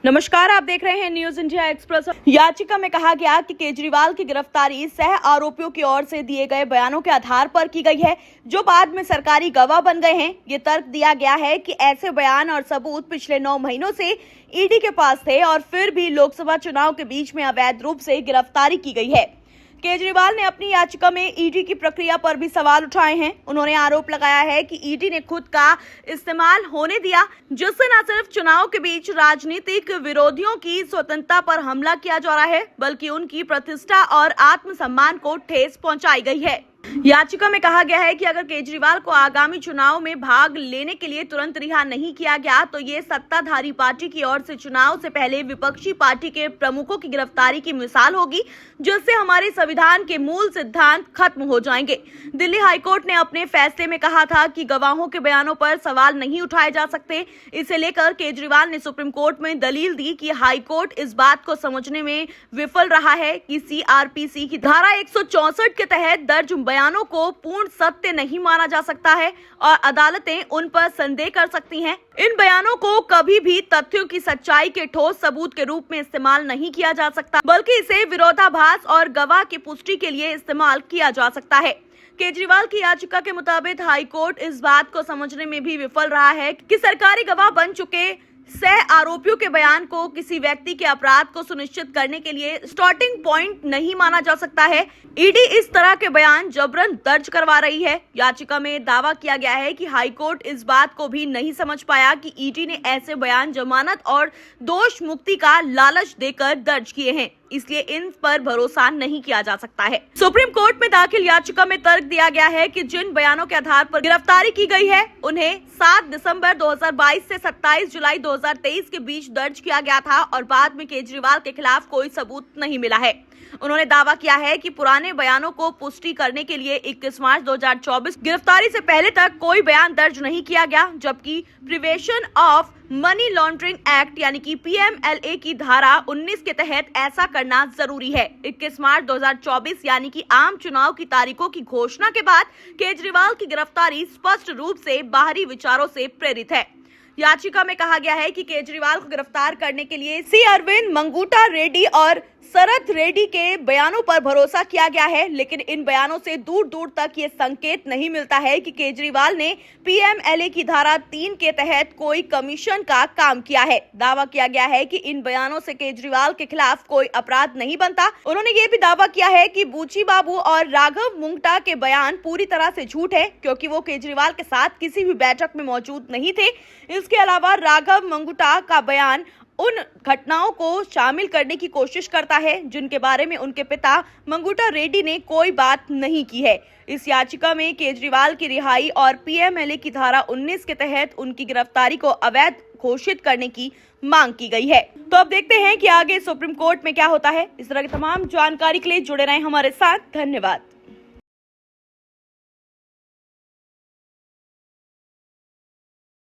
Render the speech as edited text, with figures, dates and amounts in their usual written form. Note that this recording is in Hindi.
नमस्कार, आप देख रहे हैं न्यूज इंडिया एक्सप्रेस। याचिका में कहा गया कि केजरीवाल की गिरफ्तारी सह आरोपियों की ओर से दिए गए बयानों के आधार पर की गई है, जो बाद में सरकारी गवाह बन गए हैं। ये तर्क दिया गया है कि ऐसे बयान और सबूत पिछले 9 महीनों से ईडी के पास थे और फिर भी लोकसभा चुनाव के बीच में अवैध रूप से गिरफ्तारी की गई है। केजरीवाल ने अपनी याचिका में ईडी की प्रक्रिया पर भी सवाल उठाए हैं। उन्होंने आरोप लगाया है कि ईडी ने खुद का इस्तेमाल होने दिया, जिससे न सिर्फ चुनाव के बीच राजनीतिक विरोधियों की स्वतंत्रता पर हमला किया जा रहा है, बल्कि उनकी प्रतिष्ठा और आत्मसम्मान को ठेस पहुंचाई गई है। याचिका में कहा गया है कि अगर केजरीवाल को आगामी चुनाव में भाग लेने के लिए तुरंत रिहा नहीं किया गया तो ये सत्ताधारी पार्टी की ओर से चुनाव से पहले विपक्षी पार्टी के प्रमुखों की गिरफ्तारी की मिसाल होगी, जिससे हमारे संविधान के मूल सिद्धांत खत्म हो जाएंगे। दिल्ली हाईकोर्ट ने अपने फैसले में कहा था कि गवाहों के बयानों पर सवाल नहीं उठाए जा सकते। इसे लेकर केजरीवाल ने सुप्रीम कोर्ट में दलील दी कि हाईकोर्ट इस बात को समझने में विफल रहा है कि सीआरपीसी की धारा 164 के तहत दर्ज बयानों को पूर्ण सत्य नहीं माना जा सकता है और अदालतें उन पर संदेह कर सकती हैं। इन बयानों को कभी भी तथ्यों की सच्चाई के ठोस सबूत के रूप में इस्तेमाल नहीं किया जा सकता, बल्कि इसे विरोधाभास और गवाह की पुष्टि के लिए इस्तेमाल किया जा सकता है। केजरीवाल की याचिका के मुताबिक हाईकोर्ट इस बात को समझने में भी विफल रहा है कि सरकारी गवाह बन चुके सह आरोपियों के बयान को किसी व्यक्ति के अपराध को सुनिश्चित करने के लिए स्टार्टिंग पॉइंट नहीं माना जा सकता है। ईडी इस तरह के बयान जबरन दर्ज करवा रही है। याचिका में दावा किया गया है कि हाईकोर्ट इस बात को भी नहीं समझ पाया कि ईडी ने ऐसे बयान जमानत और दोष मुक्ति का लालच देकर दर्ज किए हैं, इसलिए इन पर भरोसा नहीं किया जा सकता है। सुप्रीम कोर्ट में दाखिल याचिका में तर्क दिया गया है कि जिन बयानों के आधार पर गिरफ्तारी की गई है उन्हें 7 दिसंबर 2022 से 27 जुलाई 2023 के बीच दर्ज किया गया था और बाद में केजरीवाल के खिलाफ कोई सबूत नहीं मिला है। उन्होंने दावा किया है कि पुराने बयानों को पुष्टि करने के लिए 21 मार्च 2024 गिरफ्तारी से पहले तक कोई बयान दर्ज नहीं किया गया, जबकि prevention of money laundering act यानी कि पीएमएलए की धारा 19 के तहत ऐसा करना जरूरी है। 21 मार्च 2024 यानी कि आम चुनाव की तारीखों की घोषणा के बाद केजरीवाल की गिरफ्तारी स्पष्ट रूप से बाहरी विचारों से प्रेरित है। याचिका में कहा गया है कि केजरीवाल को गिरफ्तार करने के लिए सी अरविंद, मंगूटा रेड्डी और शरद रेड्डी के बयानों पर भरोसा किया गया है, लेकिन इन बयानों से दूर दूर तक ये संकेत नहीं मिलता है कि केजरीवाल ने पीएमएलए की धारा 3 के तहत कोई कमीशन का काम किया है। दावा किया गया है कि इन बयानों से केजरीवाल के खिलाफ कोई अपराध नहीं बनता। उन्होंने ये भी दावा किया है कि बूची बाबू और राघव मुंगटा के बयान पूरी तरह से झूठ है, क्योंकि वो केजरीवाल के साथ किसी भी बैठक में मौजूद नहीं थे। इसके अलावा राघव मुंगटा का बयान उन घटनाओं को शामिल करने की कोशिश करता है जिनके बारे में उनके पिता मंगूटा रेड्डी ने कोई बात नहीं की है। इस याचिका में केजरीवाल की रिहाई और पीएमएलए की धारा 19 के तहत उनकी गिरफ्तारी को अवैध घोषित करने की मांग की गई है। तो अब देखते हैं कि आगे सुप्रीम कोर्ट में क्या होता है। इस तरह की तमाम जानकारी के लिए जुड़े रहें हमारे साथ। धन्यवाद।